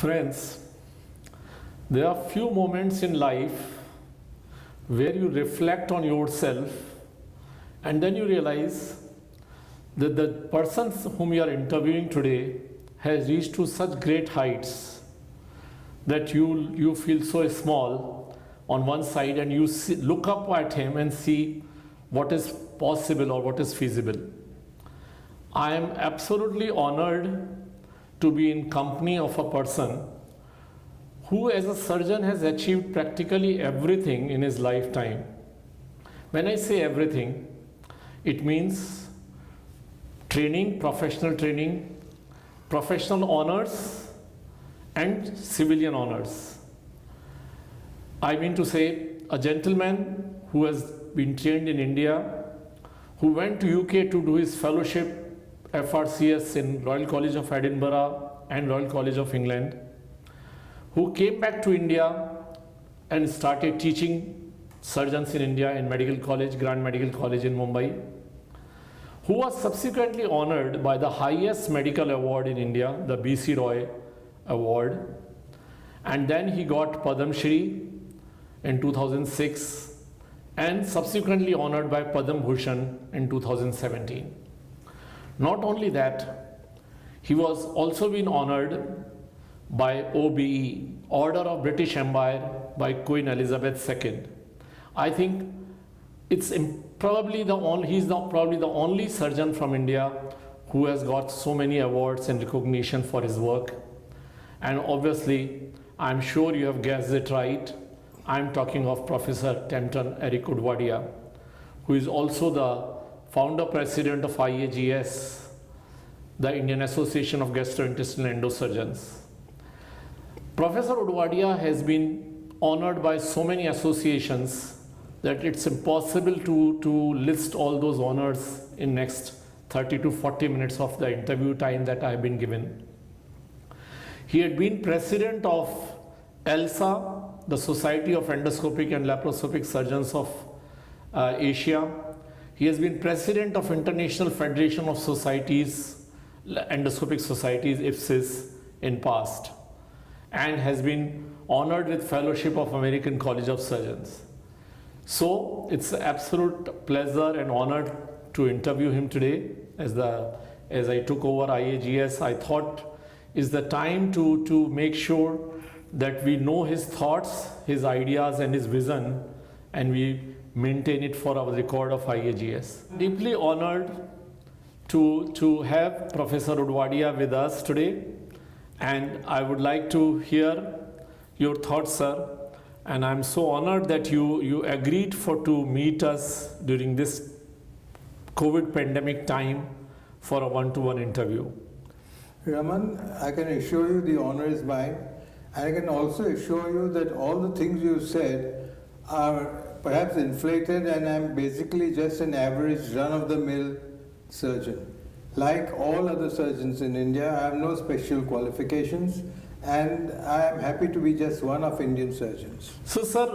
Friends, there are few moments in life where you reflect on yourself and then you realize that the person whom you are interviewing today has reached to such great heights that you feel so small on one side and you look up at him and see what is possible or what is feasible. I am absolutely honored to be in company of a person who as a surgeon has achieved practically everything in his lifetime. When I say everything, it means training, professional honors and civilian honors. I mean to say a gentleman who has been trained in India, who went to UK to do his fellowship FRCS in Royal College of Edinburgh and Royal College of England, who came back to India and started teaching surgeons in India in Medical College, Grand Medical College in Mumbai, who was subsequently honored by the highest medical award in India, the B.C. Roy Award, and then he got Padam Shri in 2006 and subsequently honored by Padam Bhushan in 2017. Not only that, he was also been honored by OBE, Order of British Empire, by Queen Elizabeth II. I think it's probably he's probably the only surgeon from India who has got so many awards and recognition for his work. And obviously, I'm sure you have guessed it right. I'm talking of Professor Tempton Eric Udwadia, who is also the founder president of IAGS, the Indian Association of Gastrointestinal Endosurgeons. Professor Udwadia has been honored by so many associations that it's impossible to list all those honors in next 30 to 40 minutes of the interview time that I have been given. He had been president of ELSA, the Society of Endoscopic and Laparoscopic Surgeons of Asia. He has been president of International Federation of Societies, Endoscopic Societies, IFSIS, in past, and has been honored with fellowship of American College of Surgeons. So it's an absolute pleasure and honor to interview him today. As I took over IAGS, I thought is the time to make sure that we know his thoughts, his ideas and his vision, and we maintain it for our record of IAGS. Deeply honored to have Professor Udwadia with us today, and I would like to hear your thoughts, sir. And I'm so honored that you agreed to meet us during this COVID pandemic time for a one-to-one interview. Raman, I can assure you the honor is mine. And I can also assure you that all the things you said are perhaps inflated, and I'm basically just an average run-of-the-mill surgeon. Like all other surgeons in India, I have no special qualifications, and I am happy to be just one of Indian surgeons. So, sir,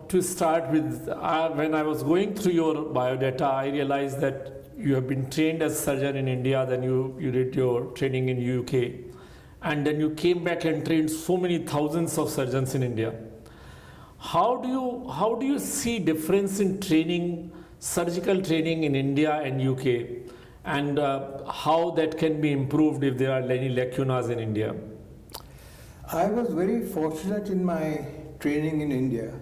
to start with, when I was going through your biodata, I realized that you have been trained as surgeon in India, then you did your training in UK, and then you came back and trained so many thousands of surgeons in India. How do you see difference in training, surgical training in India and UK, and how that can be improved if there are any lacunas in India? I was very fortunate in my training in India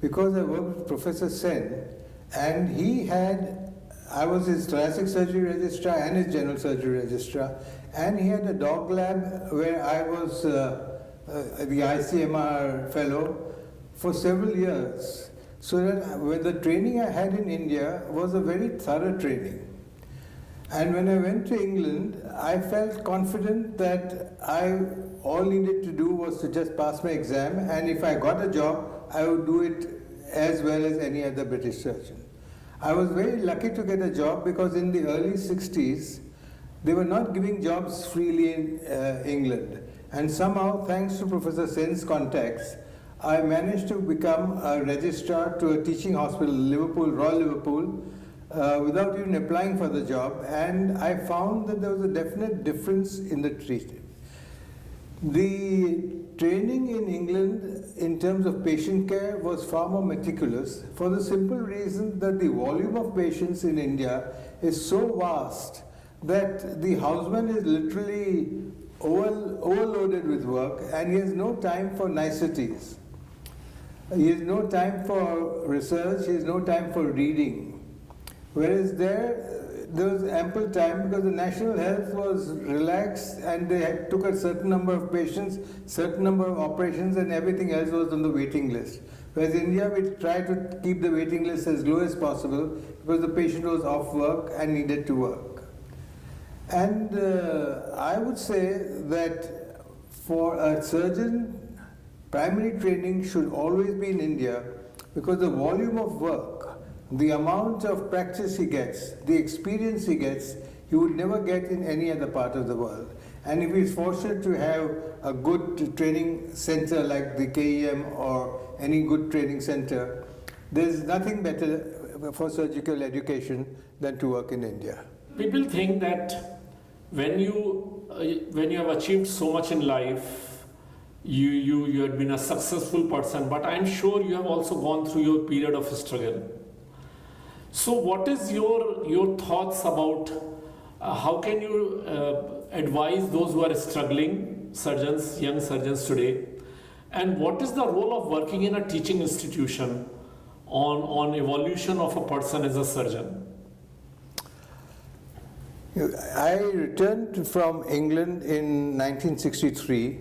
because I worked with Professor Sen, and I was his thoracic surgery registrar and his general surgery registrar, and he had a dog lab where I was the ICMR fellow for several years. So that with the training I had in India was a very thorough training. And when I went to England, I felt confident that all needed to do was to just pass my exam, and if I got a job, I would do it as well as any other British surgeon. I was very lucky to get a job because in the early 60s, they were not giving jobs freely in England. And somehow, thanks to Professor Sen's contacts, I managed to become a registrar to a teaching hospital, Royal Liverpool, without even applying for the job, and I found that there was a definite difference in the treatment. The training in England in terms of patient care was far more meticulous for the simple reason that the volume of patients in India is so vast that the houseman is literally overloaded with work and he has no time for niceties. He has no time for research, he has no time for reading. Whereas there was ample time because the national health was relaxed and they took a certain number of patients, certain number of operations, and everything else was on the waiting list. Whereas India, we tried to keep the waiting list as low as possible because the patient was off work and needed to work. And I would say that for a surgeon, primary training should always be in India because the volume of work, the amount of practice he gets, the experience he gets, he would never get in any other part of the world. And if he's fortunate to have a good training center like the KEM or any good training center, there's nothing better for surgical education than to work in India. People think that when you have achieved so much in life, you had been a successful person, but I'm sure you have also gone through your period of struggle. So what is your thoughts about how can you advise those who are struggling surgeons, young surgeons today, and what is the role of working in a teaching institution on evolution of a person as a surgeon? I returned from England in 1963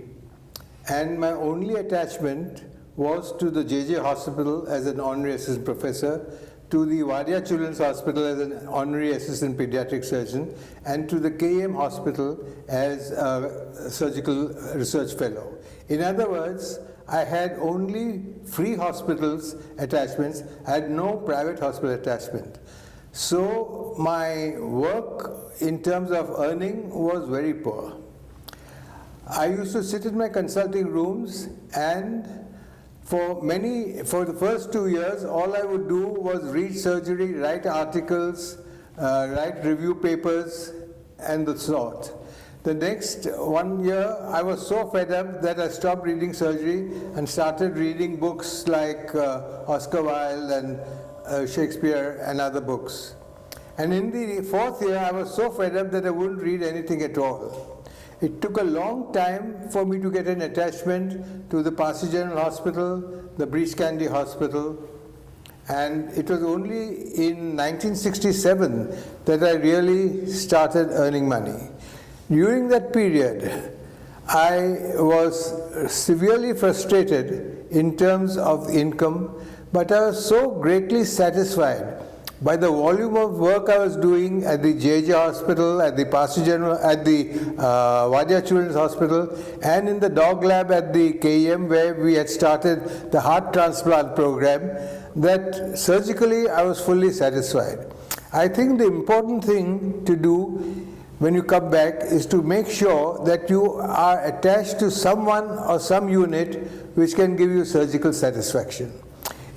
and my only attachment was to the JJ Hospital as an honorary assistant professor, to the Wadia Children's Hospital as an honorary assistant pediatric surgeon, and to the KEM Hospital as a surgical research fellow. In other words, I had only free hospitals attachments, I had no private hospital attachment. So my work in terms of earning was very poor. I used to sit in my consulting rooms and for the first 2 years, all I would do was read surgery, write articles, write review papers, and the sort. The next 1 year, I was so fed up that I stopped reading surgery and started reading books like Oscar Wilde and Shakespeare and other books. And in the fourth year, I was so fed up that I wouldn't read anything at all. It took a long time for me to get an attachment to the Parsi General Hospital, the Breach Candy Hospital, and it was only in 1967 that I really started earning money. During that period, I was severely frustrated in terms of income, but I was so greatly satisfied by the volume of work I was doing at the JJ Hospital, at the Parsi General, at the Wadia Children's Hospital, and in the dog lab at the KEM where we had started the heart transplant program, that surgically I was fully satisfied. I think the important thing to do when you come back is to make sure that you are attached to someone or some unit which can give you surgical satisfaction.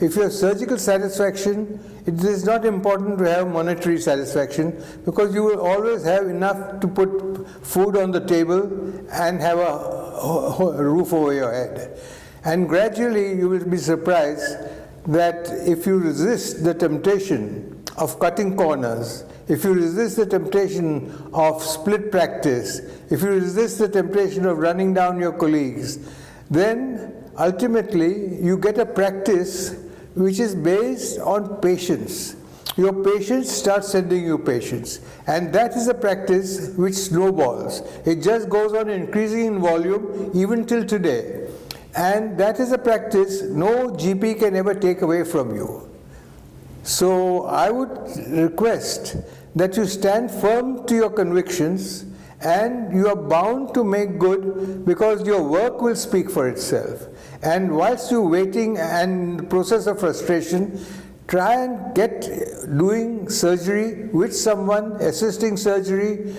If you have surgical satisfaction, it is not important to have monetary satisfaction because you will always have enough to put food on the table and have a roof over your head. And gradually you will be surprised that if you resist the temptation of cutting corners, if you resist the temptation of split practice, if you resist the temptation of running down your colleagues, then ultimately you get a practice which is based on patience. Your patients start sending you patients, and that is a practice which snowballs. It just goes on increasing in volume even till today, and that is a practice no GP can ever take away from you. So I would request that you stand firm to your convictions, and you are bound to make good because your work will speak for itself. And whilst you're waiting and in the process of frustration, try and get doing surgery with someone, assisting surgery,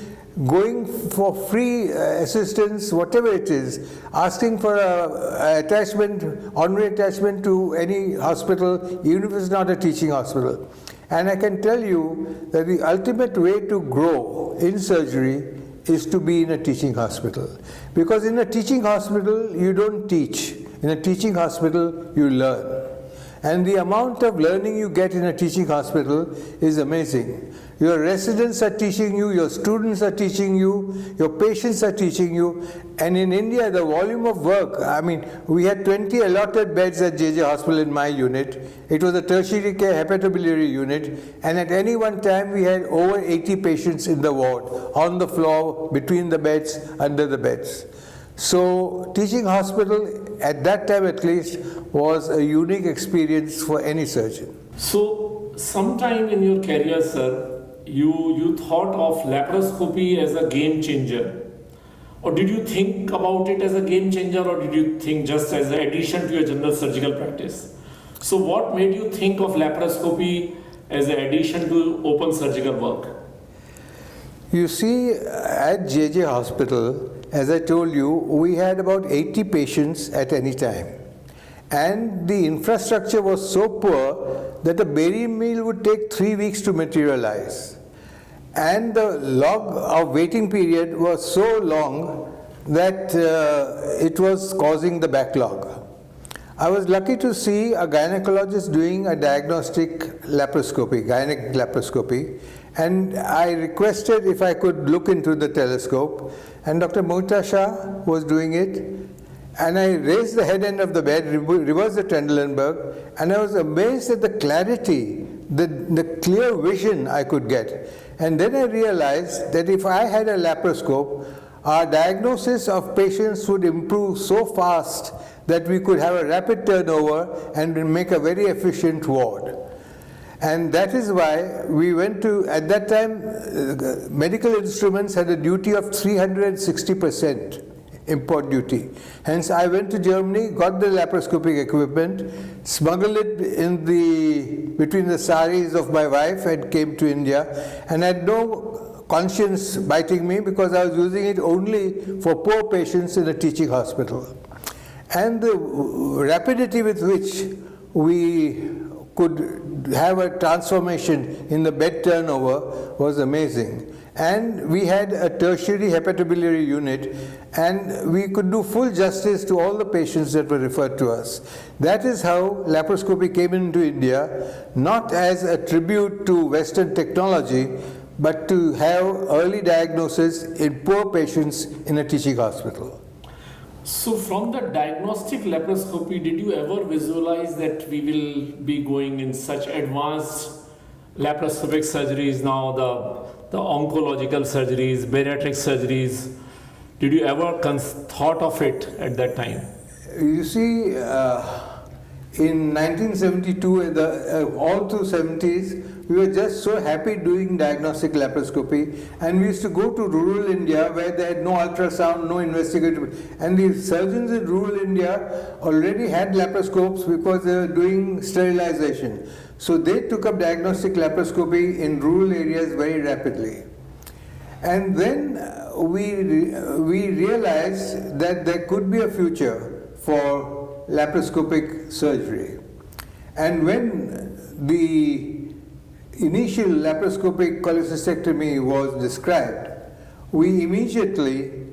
going for free assistance, whatever it is, asking for an attachment, honorary attachment to any hospital, even if it's not a teaching hospital. And I can tell you that the ultimate way to grow in surgery is to be in a teaching hospital. Because in a teaching hospital, you don't teach. In a teaching hospital, you learn. And the amount of learning you get in a teaching hospital is amazing. Your residents are teaching you, your students are teaching you, your patients are teaching you. And in India, the volume of work, I mean, we had 20 allotted beds at JJ Hospital in my unit. It was a tertiary care hepatobiliary unit. And at any one time, we had over 80 patients in the ward, on the floor, between the beds, under the beds. So teaching hospital, at that time at least, was a unique experience for any surgeon. So, sometime in your career, sir, you thought of laparoscopy as a game changer, or did you think about it as a game changer, or did you think just as an addition to your general surgical practice? So, what made you think of laparoscopy as an addition to open surgical work? You see, at JJ Hospital, as I told you, we had about 80 patients at any time. And the infrastructure was so poor that a berry meal would take 3 weeks to materialize. And the log of waiting period was so long that it was causing the backlog. I was lucky to see a gynecologist doing a diagnostic laparoscopy, gynec laparoscopy, and I requested if I could look into the telescope, and Dr. Mohita Shah was doing it, and I raised the head end of the bed, reversed the Trendelenburg, and I was amazed at the clarity, the clear vision I could get. And then I realized that if I had a laparoscope, our diagnosis of patients would improve so fast that we could have a rapid turnover and make a very efficient ward. And that is why we went to, at that time, medical instruments had a duty of 360% import duty. Hence, I went to Germany, got the laparoscopic equipment, smuggled it between the saris of my wife, and came to India, and had no conscience biting me because I was using it only for poor patients in a teaching hospital. And the rapidity with which we could have a transformation in the bed turnover was amazing. And we had a tertiary hepatobiliary unit, and we could do full justice to all the patients that were referred to us. That is how laparoscopy came into India, not as a tribute to Western technology, but to have early diagnosis in poor patients in a teaching hospital. So, from the diagnostic laparoscopy, did you ever visualize that we will be going in such advanced laparoscopic surgeries now, the oncological surgeries, bariatric surgeries? Did you ever thought of it at that time? You see, in 1972, all through 70s, we were just so happy doing diagnostic laparoscopy, and we used to go to rural India where they had no ultrasound, no investigative, and the surgeons in rural India already had laparoscopes because they were doing sterilization. So they took up diagnostic laparoscopy in rural areas very rapidly. And then we realized that there could be a future for laparoscopic surgery. And when the initial laparoscopic cholecystectomy was described, we immediately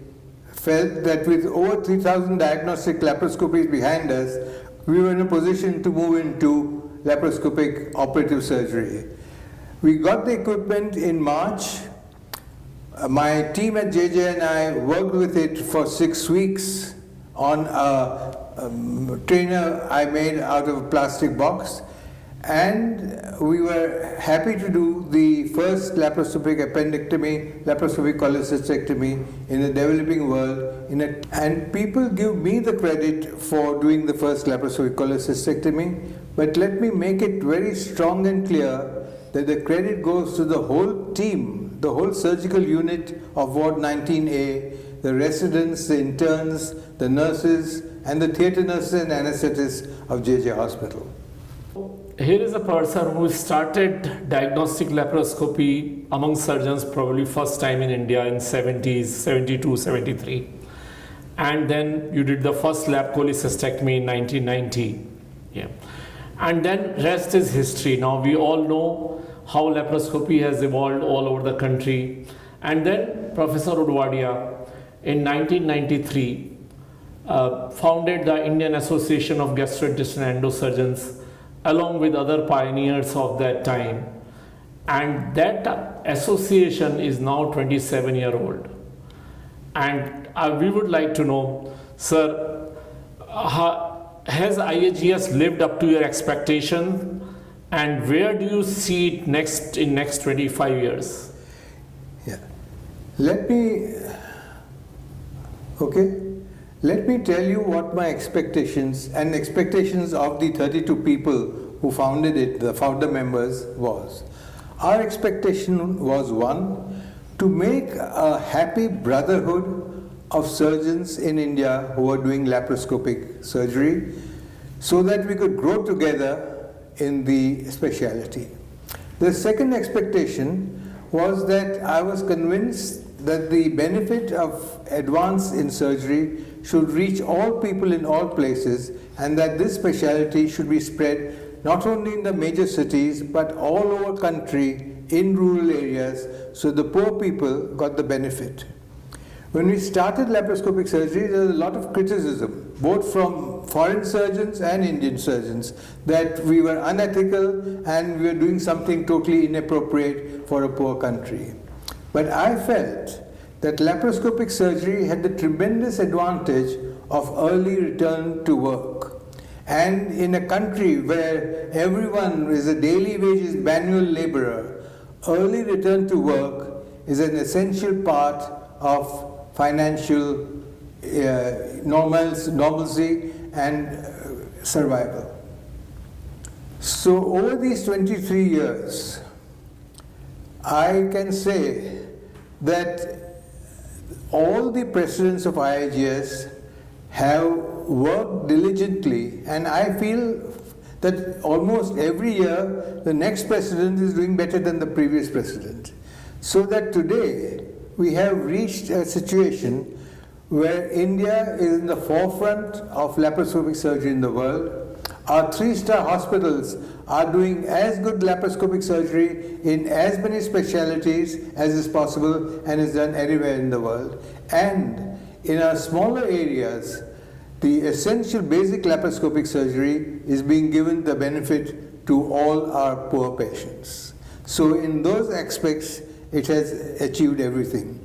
felt that with over 3,000 diagnostic laparoscopies behind us, we were in a position to move into laparoscopic operative surgery. We got the equipment in March. My team at JJ and I worked with it for 6 weeks on a trainer I made out of a plastic box, and we were happy to do the first laparoscopic appendectomy, laparoscopic cholecystectomy in the developing world. And people give me the credit for doing the first laparoscopic cholecystectomy, but let me make it very strong and clear that the credit goes to the whole team, the whole surgical unit of Ward 19A, the residents, the interns, the nurses, and the theatre nurses and anesthetists of JJ Hospital. Here is a person who started diagnostic laparoscopy among surgeons probably first time in India in 70s, 72, 73. And then you did the first lap cholecystectomy in 1990. Yeah. And then rest is history. Now we all know how laparoscopy has evolved all over the country. And then Professor Udwadia, in 1993, founded the Indian Association of Gastrointestinal Endosurgeons along with other pioneers of that time. And that association is now 27-year-old. And we would like to know, sir, has IAGS lived up to your expectation, and where do you see it next 25 years? Yeah. Let me tell you what my expectations and expectations of the 32 people who founded it, the founder members, was. Our expectation was, one, to make a happy brotherhood of surgeons in India who are doing laparoscopic surgery so that we could grow together in the specialty. The second expectation was that I was convinced that the benefit of advance in surgery should reach all people in all places, and that this specialty should be spread not only in the major cities but all over country in rural areas, so the poor people got the benefit. When we started laparoscopic surgery, there was a lot of criticism, both from foreign surgeons and Indian surgeons, that we were unethical and we were doing something totally inappropriate for a poor country. But I felt that laparoscopic surgery had the tremendous advantage of early return to work. And in a country where everyone is a daily wages manual laborer, early return to work is an essential part of financial normalcy and survival. So over these 23 years, I can say that all the presidents of IAGS have worked diligently, and I feel that almost every year the next president is doing better than the previous president. So that today we have reached a situation where India is in the forefront of laparoscopic surgery in the world. Our 3-star hospitals are doing as good laparoscopic surgery in as many specialties as is possible and is done anywhere in the world. And in our smaller areas, the essential basic laparoscopic surgery is being given the benefit to all our poor patients. So in those aspects, it has achieved everything.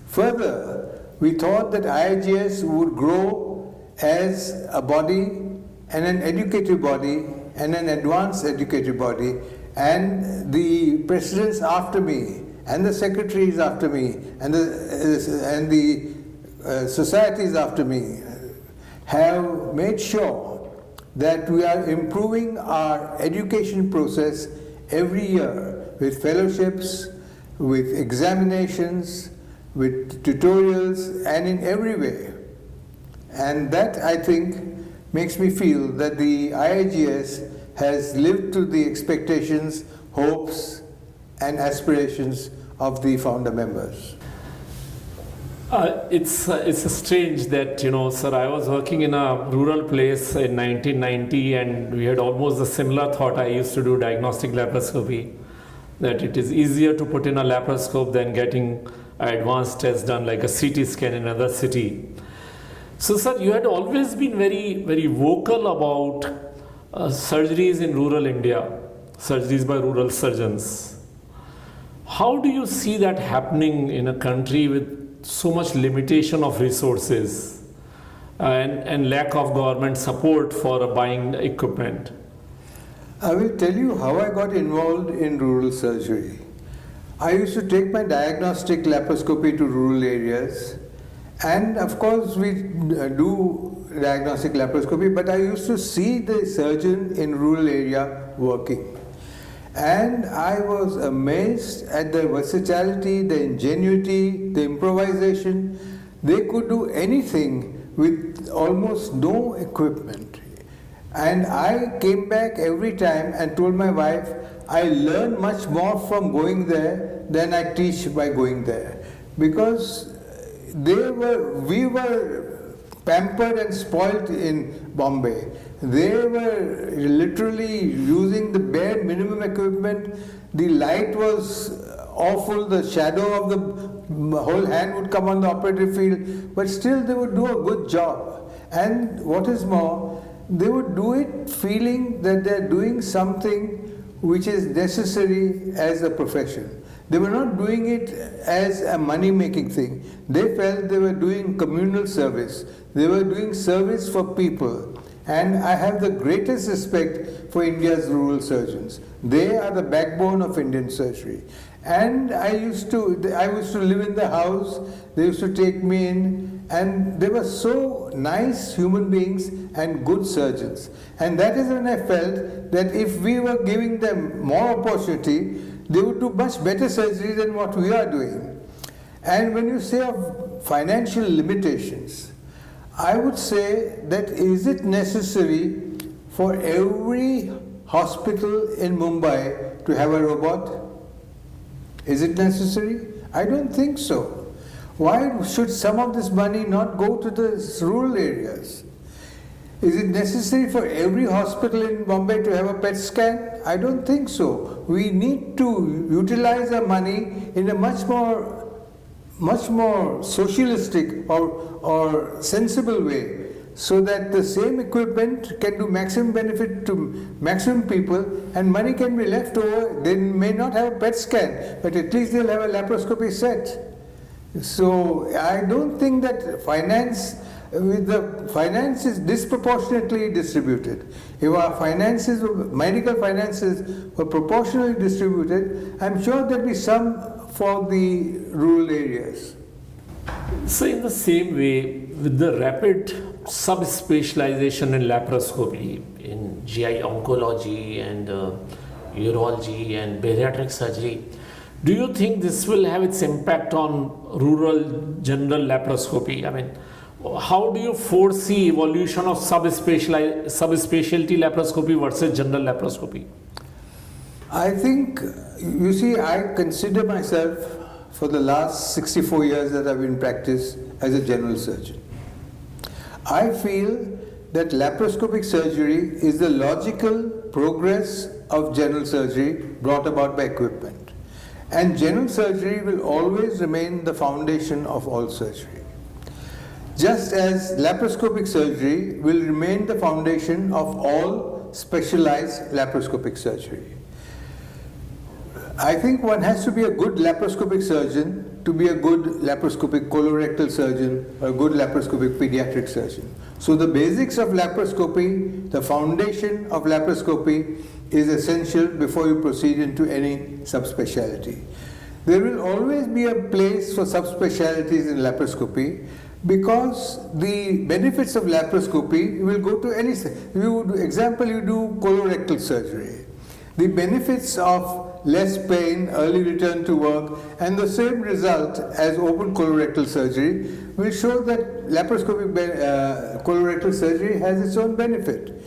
Further, we thought that IAGS would grow as a body and an educative body and an advanced educative body, and the presidents after me and the secretaries after me and the societies after me have made sure that we are improving our education process every year with fellowships, with examinations, with tutorials, and in every way. And that, I think, makes me feel that the IAGS has lived to the expectations, hopes, and aspirations of the founder members. It's strange that, sir, I was working in a rural place in 1990, and we had almost a similar thought. I used to do diagnostic laparoscopy, that it is easier to put in a laparoscope than getting an advanced test done like a CT scan in another city. So, sir, you had always been very, very vocal about surgeries in rural India, surgeries by rural surgeons. How do you see that happening in a country with so much limitation of resources and lack of government support for buying equipment? I will tell you how I got involved in rural surgery. I used to take my diagnostic laparoscopy to rural areas, and of course we do diagnostic laparoscopy, but I used to see the surgeon in rural area working. And I was amazed at the versatility, the ingenuity, the improvisation. They could do anything with almost no equipment. And I came back every time and told my wife, I learned much more from going there than I teach by going there. Because we were pampered and spoiled in Bombay. They were literally using the bare minimum equipment. The light was awful, the shadow of the whole hand would come on the operative field, but still they would do a good job. And what is more, they would do it feeling that they're doing something which is necessary as a profession. They were not doing it as a money-making thing. They felt they were doing communal service. They were doing service for people. And I have the greatest respect for India's rural surgeons. They are the backbone of Indian surgery. And I used to live in the house. They used to take me in, and they were so nice human beings and good surgeons. And that is when I felt that if we were giving them more opportunity, they would do much better surgery than what we are doing. And when you say of financial limitations, I would say that is it necessary for every hospital in Mumbai to have a robot? Is it necessary? I don't think so. Why should some of this money not go to the rural areas? Is it necessary for every hospital in Bombay to have a PET scan? I don't think so. We need to utilize our money in a much more socialistic or sensible way, so that the same equipment can do maximum benefit to maximum people and money can be left over. They may not have a PET scan, but at least they'll have a laparoscopy set. So I don't think that finance is disproportionately distributed. If our medical finances were proportionally distributed, I'm sure there'd be some for the rural areas. So in the same way, with the rapid subspecialization in laparoscopy, in GI oncology and urology and bariatric surgery, do you think this will have its impact on rural general laparoscopy? I mean, how do you foresee evolution of subspecialty laparoscopy versus general laparoscopy? I think, you see, I consider myself for the last 64 years that I've been in practice as a general surgeon. I feel that laparoscopic surgery is the logical progress of general surgery brought about by equipment. And general surgery will always remain the foundation of all surgery. Just as laparoscopic surgery will remain the foundation of all specialized laparoscopic surgery. I think one has to be a good laparoscopic surgeon to be a good laparoscopic colorectal surgeon or a good laparoscopic pediatric surgeon. So the basics of laparoscopy, the foundation of laparoscopy is essential before you proceed into any subspecialty. There will always be a place for subspecialties in laparoscopy because the benefits of laparoscopy will go to any, example, you do colorectal surgery. The benefits of less pain, early return to work, and the same result as open colorectal surgery will show that laparoscopic colorectal surgery has its own benefit.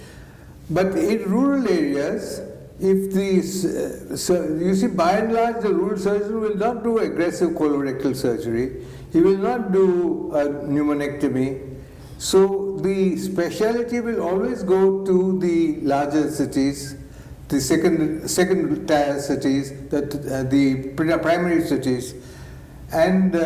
But in rural areas, if you see, by and large, the rural surgeon will not do aggressive colorectal surgery. He will not do a pneumonectomy. So the specialty will always go to the larger cities, the second tier cities, the primary cities. And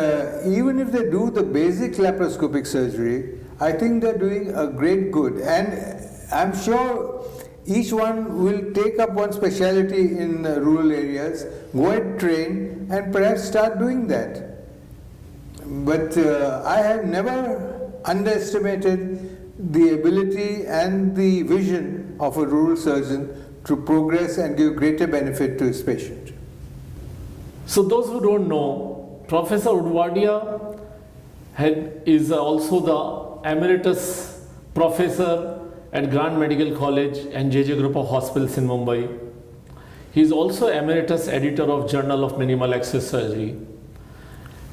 even if they do the basic laparoscopic surgery, I think they're doing a great good. And I'm sure each one will take up one specialty in rural areas, go and train, and perhaps start doing that. But I have never underestimated the ability and the vision of a rural surgeon to progress and give greater benefit to his patient. So those who don't know, Professor Udwadia is also the emeritus professor at Grant Medical College and JJ Group of Hospitals in Mumbai. He is also emeritus editor of Journal of Minimal Access Surgery.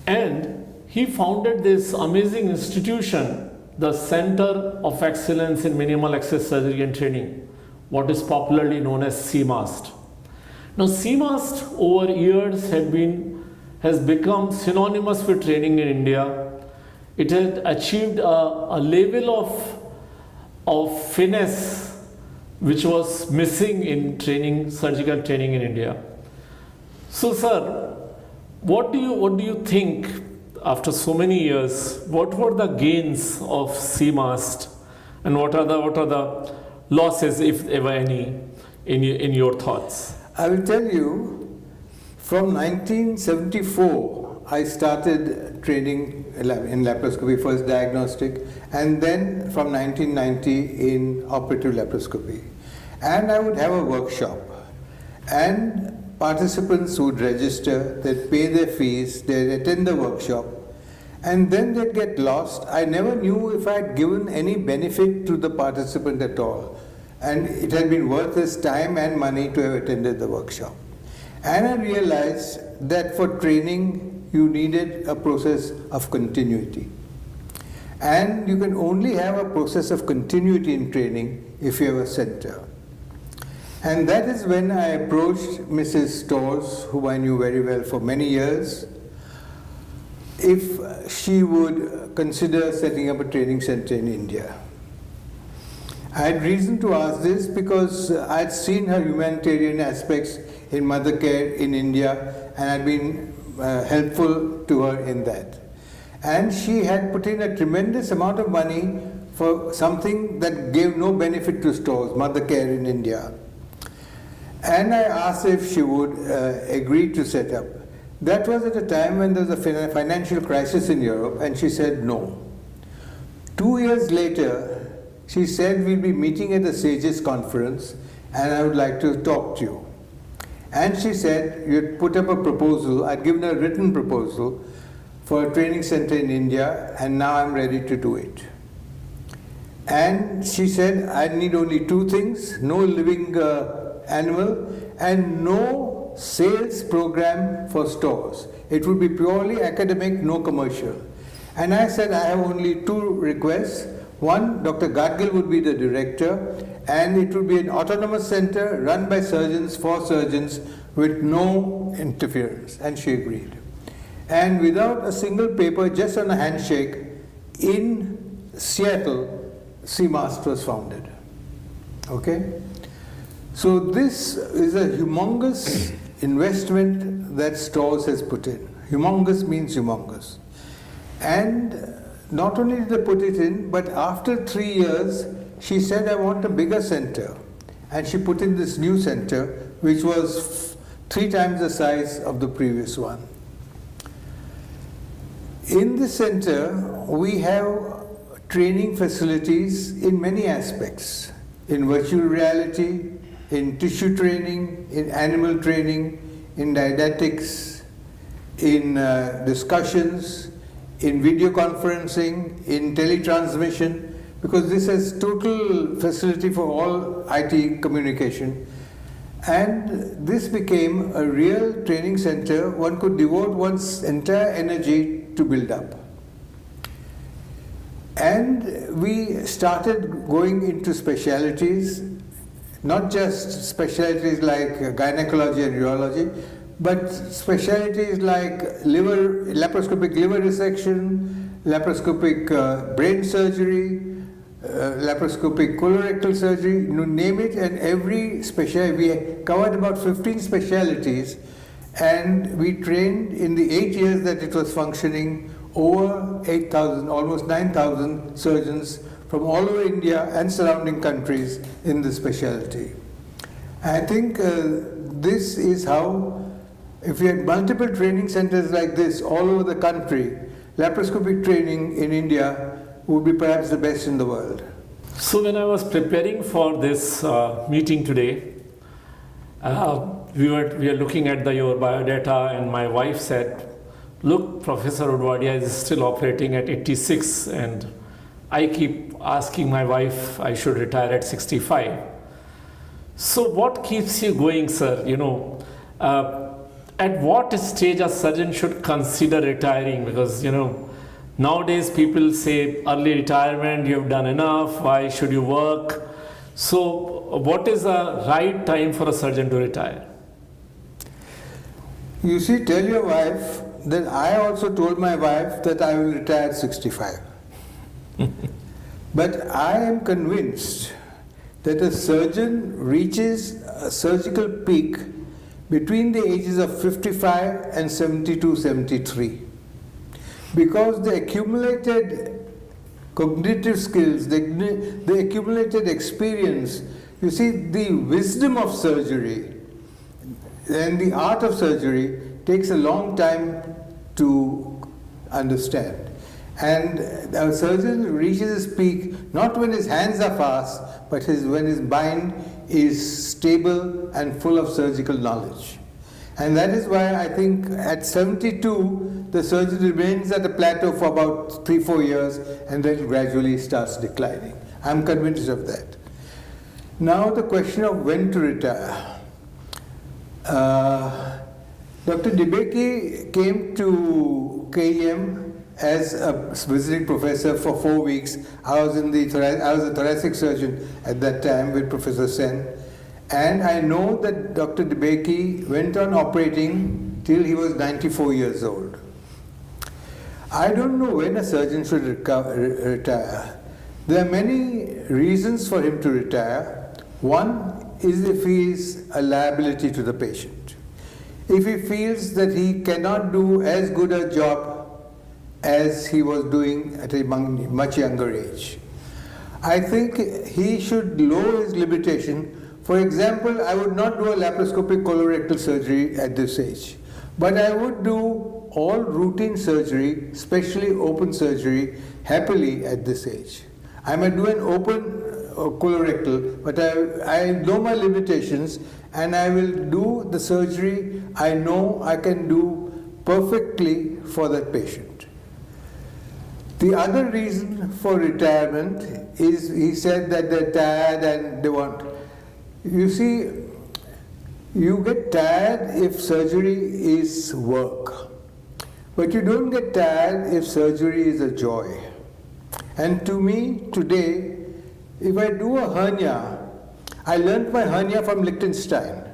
And he founded this amazing institution, the Center of Excellence in Minimal Access Surgery and Training, what is popularly known as CMAST. Now CMAST over years has become synonymous with training in India. It had achieved a level of finesse which was missing in training, surgical training in India. So sir, what do you think after so many years? What were the gains of CMAST, and what are the losses, if ever any, in your thoughts? I will tell you, from 1974, I started training in laparoscopy, first diagnostic, and then from 1990 in operative laparoscopy. And I would have a workshop, and participants would register, they'd pay their fees, they'd attend the workshop, and then they'd get lost. I never knew if I'd given any benefit to the participant at all. And it had been worth his time and money to have attended the workshop. And I realized that for training, you needed a process of continuity. And you can only have a process of continuity in training if you have a center. And that is when I approached Mrs. Storrs, who I knew very well for many years, if she would consider setting up a training center in India. I had reason to ask this because I had seen her humanitarian aspects in mother care in India, and I'd been helpful to her in that. And she had put in a tremendous amount of money for something that gave no benefit to Storrs, mother care in India. And I asked if she would agree to set up. That was at a time when there was a financial crisis in Europe, and she said no. 2 years later, she said, we'll be meeting at the SAGES conference, and I would like to talk to you. And she said, you'd put up a proposal. I'd given her a written proposal for a training center in India, and now I'm ready to do it. And she said, I need only 2 things, no living animal and no sales program for Storrs. It would be purely academic, no commercial. And I said, I have only 2 requests. One, Dr. Gadgil would be the director, and it would be an autonomous center run by surgeons for surgeons with no interference. And she agreed. And without a single paper, just on a handshake, in Seattle, CMAST was founded. Okay? So this is a humongous investment that Storrs has put in. Humongous means humongous. And not only did they put it in, but after 3 years, she said, I want a bigger center. And she put in this new center, which was 3 times the size of the previous one. In the center, we have training facilities in many aspects. In virtual reality, in tissue training, in animal training, in didactics, in discussions, in video conferencing, in teletransmission, because this has total facility for all IT communication. And this became a real training center one could devote one's entire energy to build up. And we started going into specialities, not just specialties like gynecology and urology, but specialties like laparoscopic liver resection, laparoscopic brain surgery, laparoscopic colorectal surgery, you name it, and every specialty. We covered about 15 specialties, and we trained in the 8 years that it was functioning over 8,000, almost 9,000 surgeons from all over India and surrounding countries in this specialty. I think this is how, if we had multiple training centers like this all over the country, laparoscopic training in India would be perhaps the best in the world. So when I was preparing for this meeting today, we were looking at your biodata, and my wife said, look, Professor Udwadia is still operating at 86, and I keep asking my wife I should retire at 65. So what keeps you going, sir? At what stage a surgeon should consider retiring? Because, nowadays people say early retirement, you have done enough, why should you work? So what is the right time for a surgeon to retire? You see, tell your wife that I also told my wife that I will retire at 65. But I am convinced that a surgeon reaches a surgical peak between the ages of 55 and 72, 73. Because the accumulated cognitive skills, the accumulated experience, you see, the wisdom of surgery and the art of surgery takes a long time to understand. And a surgeon reaches his peak not when his hands are fast, but when his mind is stable and full of surgical knowledge. And that is why I think at 72, the surgeon remains at a plateau for about 3-4 years and then gradually starts declining. I'm convinced of that. Now the question of when to retire. Dr. Debeki came to KEM as a visiting professor for 4 weeks. I was a thoracic surgeon at that time with Professor Sen. And I know that Dr. Debeki went on operating till he was 94 years old. I don't know when a surgeon should retire. There are many reasons for him to retire. One is if he is a liability to the patient. If he feels that he cannot do as good a job as he was doing at a much younger age. I think he should lower his limitation. For example, I would not do a laparoscopic colorectal surgery at this age, but I would do all routine surgery, especially open surgery, happily at this age. I might do an open colorectal, but I know my limitations and I will do the surgery I know I can do perfectly for that patient. The other reason for retirement is he said that they're tired and they want. You see, you get tired if surgery is work, but you don't get tired if surgery is a joy. And to me today, if I do a hernia, I learned my hernia from Liechtenstein.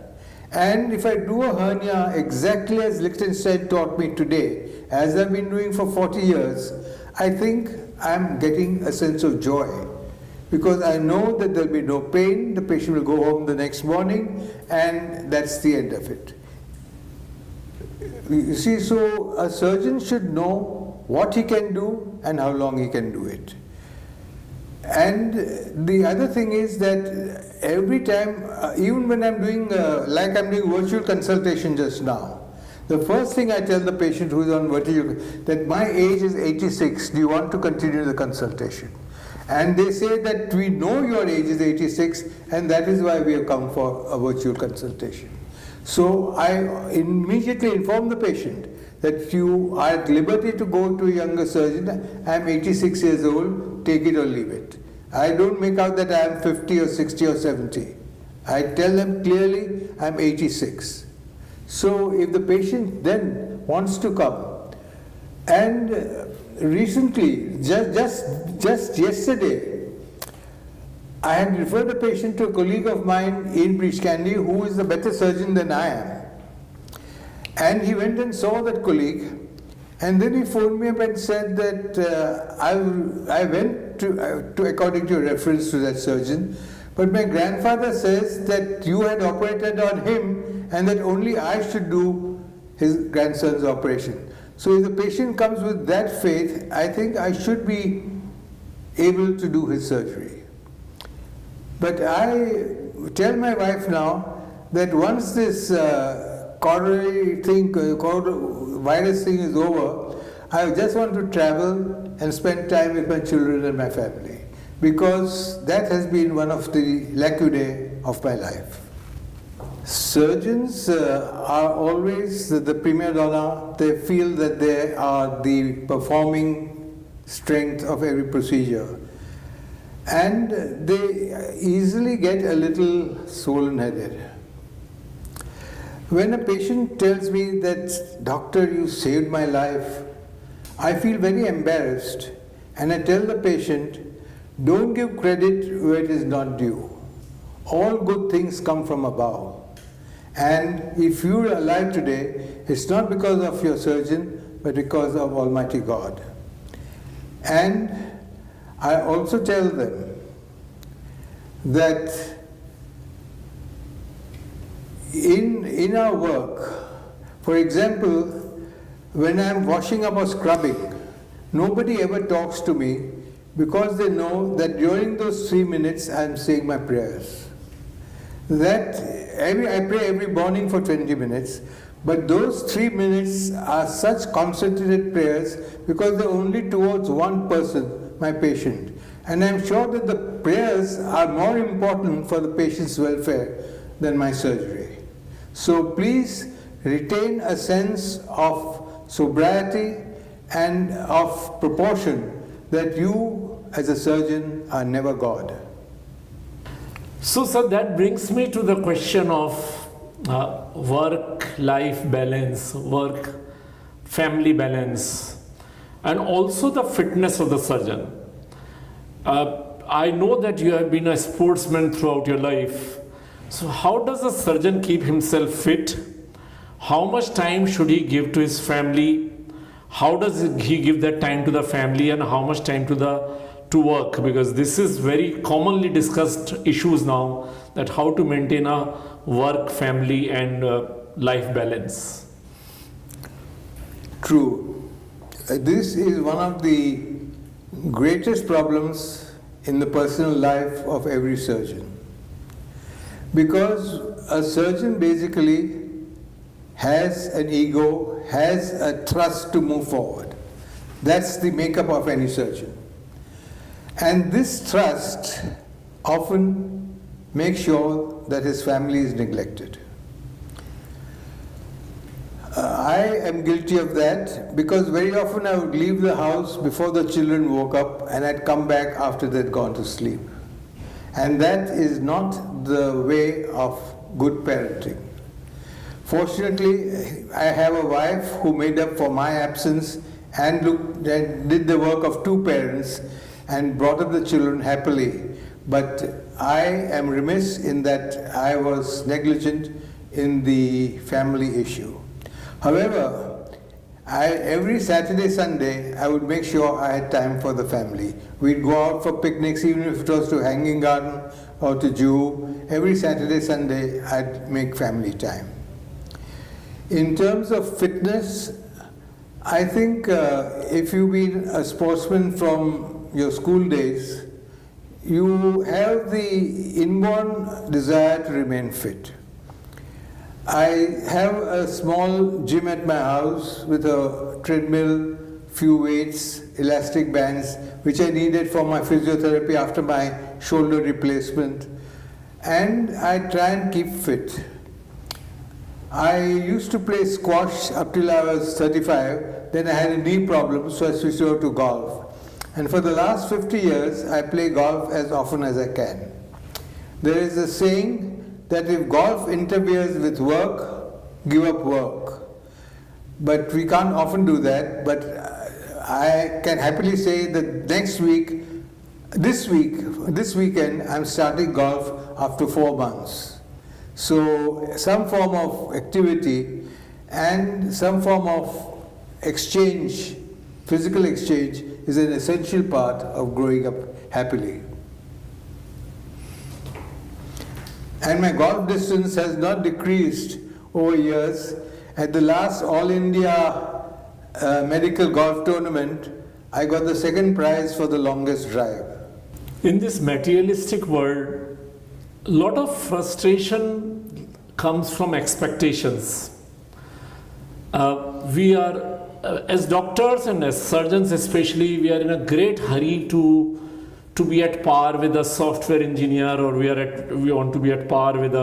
And if I do a hernia exactly as Liechtenstein taught me today, as I've been doing for 40 years, I think I'm getting a sense of joy. Because I know that there'll be no pain, the patient will go home the next morning, and that's the end of it. You see, so a surgeon should know what he can do and how long he can do it. And the other thing is that every time, even when I'm doing, like I'm doing virtual consultation just now, the first thing I tell the patient who is on virtual, that my age is 86, do you want to continue the consultation? And they say that we know your age is 86 and that is why we have come for a virtual consultation. So I immediately inform the patient that you are at liberty to go to a younger surgeon. I am 86 years old, take it or leave it. I don't make out that I am 50 or 60 or 70. I tell them clearly I am 86. So if the patient then wants to come, and recently, just yesterday, I had referred a patient to a colleague of mine in British Candy who is a better surgeon than I am. And he went and saw that colleague, and then he phoned me up and said that I went to according to your reference to that surgeon, but my grandfather says that you had operated on him and that only I should do his grandson's operation. So if the patient comes with that faith, I think I should be able to do his surgery. But I tell my wife now that once this coronary thing, virus thing is over, I just want to travel and spend time with my children and my family, because that has been one of the lacunae of my life. Surgeons are always the prima donna. They feel that they are the performing strength of every procedure. And they easily get a little swollen-headed. When a patient tells me that, "Doctor, you saved my life," I feel very embarrassed, and I tell the patient, don't give credit where it is not due. All good things come from above. And if you're alive today, it's not because of your surgeon, but because of Almighty God. And I also tell them that in our work, for example, when I'm washing up or scrubbing, nobody ever talks to me because they know that during those 3 minutes I'm saying my prayers. I pray every morning for 20 minutes, but those 3 minutes are such concentrated prayers because they're only towards one person, my patient. And I'm sure that the prayers are more important for the patient's welfare than my surgery. So please retain a sense of sobriety and of proportion, that you as a surgeon are never God. So, sir, that brings me to the question of work-life balance, work-family balance, and also the fitness of the surgeon. I know that you have been a sportsman throughout your life. So how does a surgeon keep himself fit? How much time should he give to his family? How does he give that time to the family, and how much time to work? Because this is very commonly discussed issues now, that how to maintain a work, family and life balance. True. This is one of the greatest problems in the personal life of every surgeon. Because a surgeon basically has an ego, has a trust to move forward. That's the makeup of any surgeon. And this trust often makes sure that his family is neglected. I am guilty of that because very often I would leave the house before the children woke up, and I'd come back after they'd gone to sleep. And that is not the way of good parenting. Fortunately, I have a wife who made up for my absence and did the work of two parents and brought up the children happily. But I am remiss in that I was negligent in the family issue. However, every Saturday, Sunday, I would make sure I had time for the family. We'd go out for picnics, even if it was to Hanging Garden or to Juhu. Every Saturday, Sunday, I'd make family time. In terms of fitness, I think if you've been a sportsman from your school days, you have the inborn desire to remain fit. I have a small gym at my house with a treadmill, few weights, elastic bands, which I needed for my physiotherapy after my shoulder replacement. And I try and keep fit. I used to play squash up till I was 35, then I had a knee problem, so I switched over to golf. And for the last 50 years, I play golf as often as I can. There is a saying that if golf interferes with work, give up work. But we can't often do that, but I can happily say that this weekend, I'm starting golf after 4 months. So some form of activity and some form of exchange, physical exchange, is an essential part of growing up happily. And my golf distance has not decreased over years. At the last All India Medical Golf Tournament, I got the second prize for the longest drive. In this materialistic world, a lot of frustration comes from expectations. We are, as doctors and as surgeons especially, we are in a great hurry to be at par with a software engineer, or we want to be at par with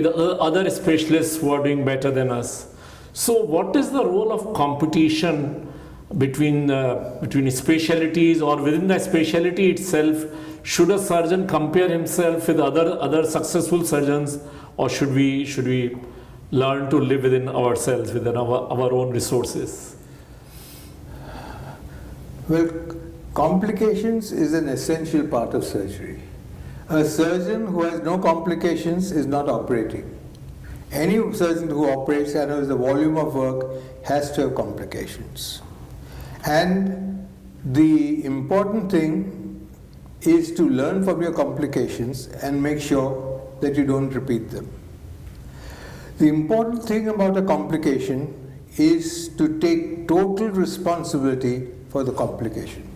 other specialists who are doing better than us. So what is the role of competition between specialties, or within the specialty itself? Should a surgeon compare himself with other successful surgeons, or should we learn to live within ourselves, within our own resources? Well, complications is an essential part of surgery. A surgeon who has no complications is not operating. Any surgeon who operates and has the volume of work has to have complications. And the important thing is to learn from your complications and make sure that you don't repeat them. The important thing about a complication is to take total responsibility for the complication.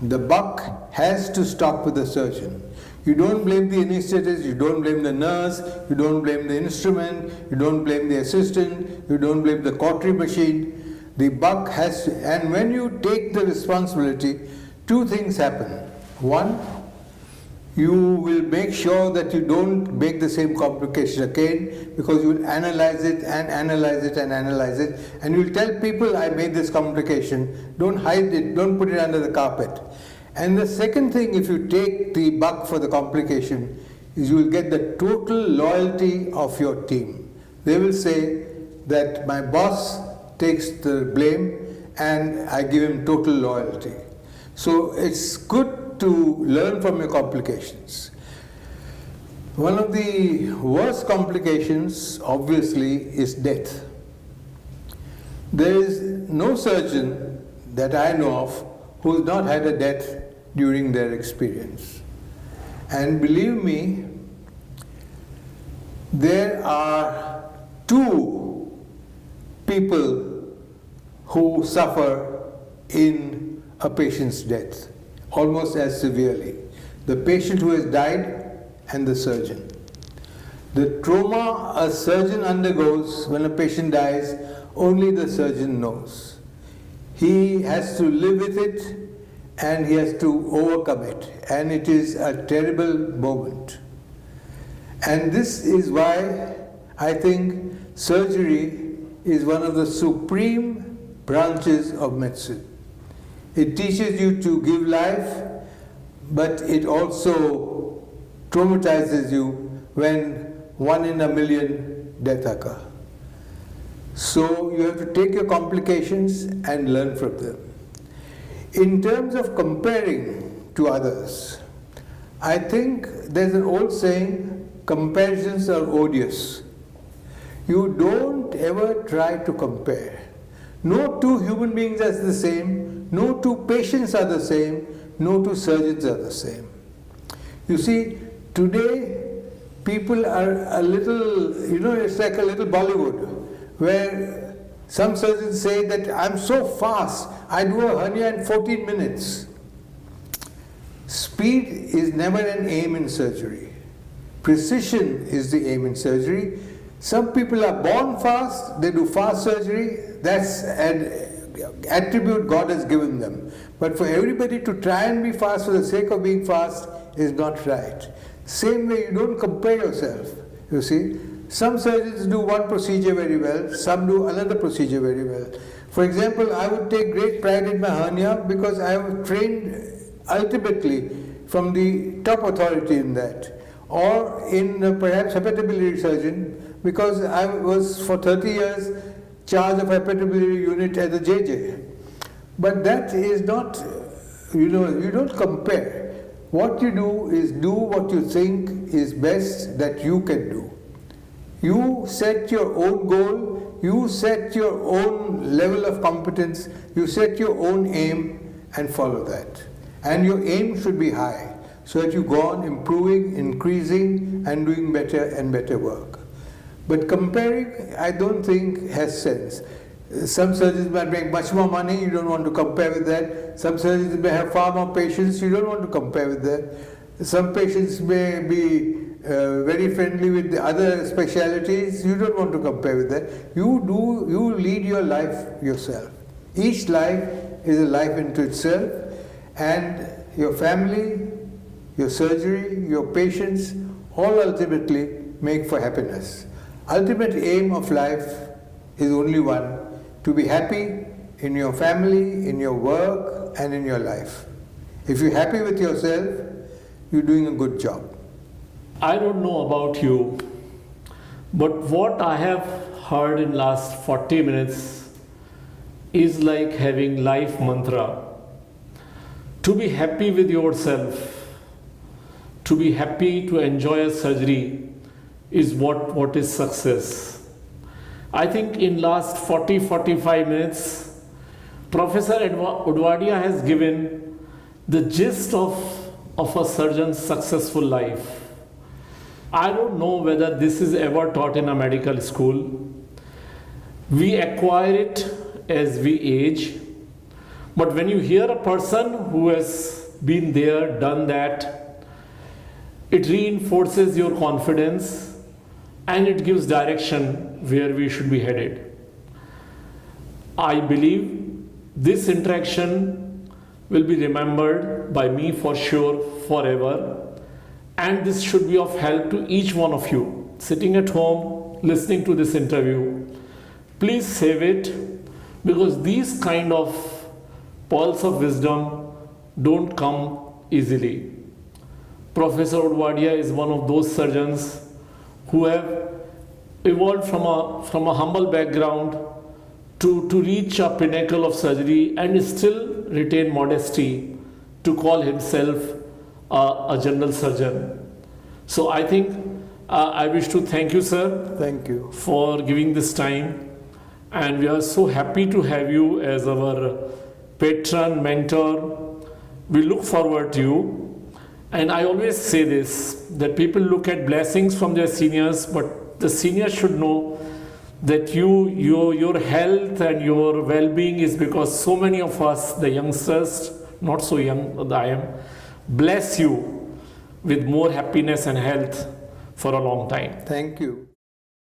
The buck has to stop with the surgeon. You don't blame the anesthetist, you don't blame the nurse, you don't blame the instrument, you don't blame the assistant, you don't blame the cautery machine. The buck has to, and when you take the responsibility, two things happen. One, you will make sure that you don't make the same complication again, because you will analyze it and analyze it and analyze it, and you will tell people, I made this complication. Don't hide it, don't put it under the carpet. And the second thing, if you take the buck for the complication, is you will get the total loyalty of your team. They will say that my boss takes the blame and I give him total loyalty. So it's good to learn from your complications. One of the worst complications, obviously, is death. There is no surgeon that I know of who has not had a death during their experience. And believe me, there are two people who suffer in a patient's death almost as severely: the patient who has died and the surgeon. The trauma a surgeon undergoes when a patient dies, only the surgeon knows. He has to live with it and he has to overcome it, and it is a terrible moment. And this is why I think surgery is one of the supreme branches of medicine. It teaches you to give life, but it also traumatizes you when 1 in a million death occur. So you have to take your complications and learn from them. In terms of comparing to others, I think there's an old saying, comparisons are odious. You don't ever try to compare. No two human beings are the same, no two patients are the same, no two surgeons are the same. You see, today people are a little, it's like a little Bollywood, where some surgeons say that I'm so fast, I do a hernia in 14 minutes. Speed is never an aim in surgery. Precision is the aim in surgery. Some people are born fast, they do fast surgery, that's an attribute God has given them. But for everybody to try and be fast for the sake of being fast is not right. Same way, you don't compare yourself, you see. Some surgeons do one procedure very well, some do another procedure very well. For example, I would take great pride in my hernia because I was trained ultimately from the top authority in that. Or in perhaps hepatobiliary surgeon, because I was for 30 years charge of hepatobiliary unit at the JJ. But that is not, you don't compare. What you do is do what you think is best that you can do. You set your own goal, you set your own level of competence, you set your own aim and follow that. And your aim should be high, so that you go on improving, increasing and doing better and better work. But comparing, I don't think has sense. Some surgeons might make much more money, you don't want to compare with that. Some surgeons may have far more patients, you don't want to compare with that. Some patients may be very friendly with the other specialities, you don't want to compare with that. You lead your life yourself. Each life is a life into itself, and your family, your surgery, your patients, all ultimately make for happiness. Ultimate aim of life is only one: to be happy in your family, in your work, and in your life. If you're happy with yourself, you're doing a good job. I don't know about you, but what I have heard in last 40 minutes is like having life mantra. To be happy with yourself, to be happy to enjoy a surgery is what is success. I think in last 40-45 minutes, Professor Udwadia has given the gist of a surgeon's successful life. I don't know whether this is ever taught in a medical school. We acquire it as we age, but when you hear a person who has been there, done that, it reinforces your confidence and it gives direction where we should be headed. I believe this interaction will be remembered by me for sure forever, and this should be of help to each one of you sitting at home listening to this interview. Please save it, because these kind of pearls of wisdom don't come easily. Professor Odwadia is one of those surgeons who have evolved from a humble background to reach a pinnacle of surgery and still retain modesty to call himself a general surgeon. So I think I wish to thank you, sir. Thank you. For giving this time, and we are so happy to have you as our patron, mentor. We look forward to you. And I always say this, that people look at blessings from their seniors, but the seniors should know that your health and your well-being is because so many of us, the youngsters, not so young as I am, bless you with more happiness and health for a long time. Thank you.